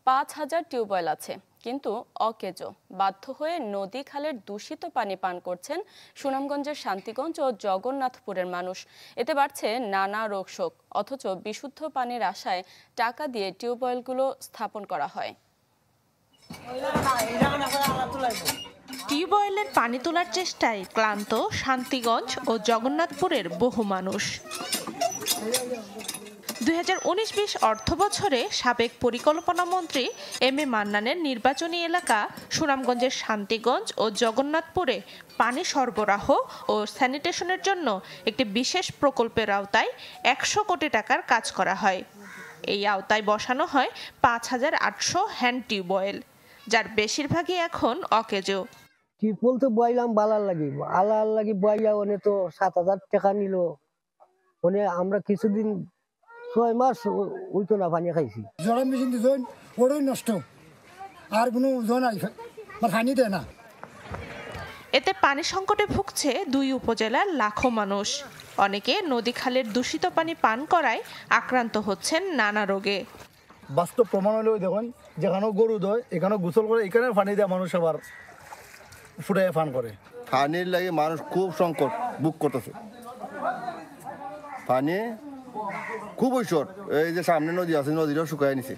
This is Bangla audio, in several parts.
5,000 টিউবওয়েল আছে, কিন্তু অকেজো বাধ্য হয়ে নদী খালের দূষিত পানি পান করছেন সুনামগঞ্জের শান্তিগঞ্জ ও জগন্নাথপুরের মানুষ। এতে বাড়ছে নানা রোগশোক, অথচ বিশুদ্ধ পানির আশায় টাকা দিয়ে টিউবওয়েলগুলো স্থাপন করা হয়। টিউবওয়েলের পানি তোলার চেষ্টায় ক্লান্ত শান্তিগঞ্জ ও জগন্নাথপুরের বহু মানুষ। 2019-20 অর্থবছরে সাবেক পরিকল্পনা মন্ত্রী এম.এ. মান্নানের নির্বাচনী এলাকা সুনামগঞ্জের শান্তিগঞ্জ ও জগন্নাথপুরে পানি সরবরাহ ও স্যানিটেশনের জন্য একটি বিশেষ প্রকল্পের আওতায় 100 কোটি টাকার কাজ করা হয়। এই আওতায় বসানো হয় 5,800 হ্যান্ড টিউবওয়েল, যার বেশিরভাগই এখন অকেজো। টিউবওয়েল তো বইলাম বালার লাগি বইয়া ওনে তো 7,000 টাকা নিল। ওনে আমরা কিছুদিন 6 মাস ওইতো না পানি খাইছি। জল মেশিন দিছেন ওটাই নষ্ট, আর কোনো জন পানি দেয় না। এতে পানি সংকটে ভুগছে 2 উপজেলার লাখো মানুষ। অনেকে নদী খালের দূষিত পানি পান করায় আক্রান্ত হচ্ছেন নানা রোগে। বাস্তব প্রমাণ হলেও দেখুন, যেখানেও গরু দয় এখানেও গোসল করে, এখানে পানি দেয় মানুষ আবার ফুটাইয়া পান করে। পানির লাগে মানুষ খুব সংকট বুক করতেছে, পানি খুব ঐশ্বর। এই যে সামনে নদী আছে, নদীটাও শুকায় নিছে।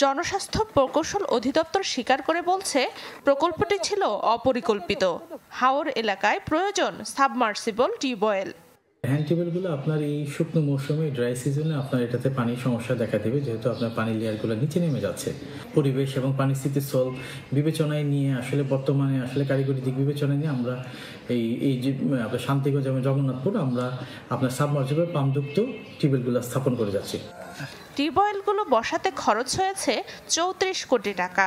জনস্বাস্থ্য প্রকৌশল অধিদপ্তর স্বীকার করে বলছে, প্রকল্পটি ছিল অপরিকল্পিত। হাওর এলাকায় প্রয়োজন সাবমার্সিবল টিউবওয়েল। হ্যান্ড টিউবওয়েলগুলো আপনার এই শুকনো মৌসুমে ড্রাই সিজনে আপনার এটাতে পানির সমস্যা দেখা দেবে, যেহেতু আপনার পানির লেয়ারগুলো নিচে নেমে যাচ্ছে। পরিবেশ এবং পানি স্থিতিস্থল বিবেচনায় নিয়ে আসলে বর্তমানে আসলে কারিগরি দিক বিবেচনায় নিয়ে আমরা এই যে আপনার শান্তিগঞ্জ এবং জগন্নাথপুর আমরা আপনার সাবমার্সিবল পাম্পযুক্ত টিউবওয়েলগুলো স্থাপন করে যাচ্ছি। টিউবওয়েলগুলো বসাতে খরচ হয়েছে 34 কোটি টাকা।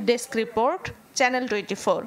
Desk report, channel 24।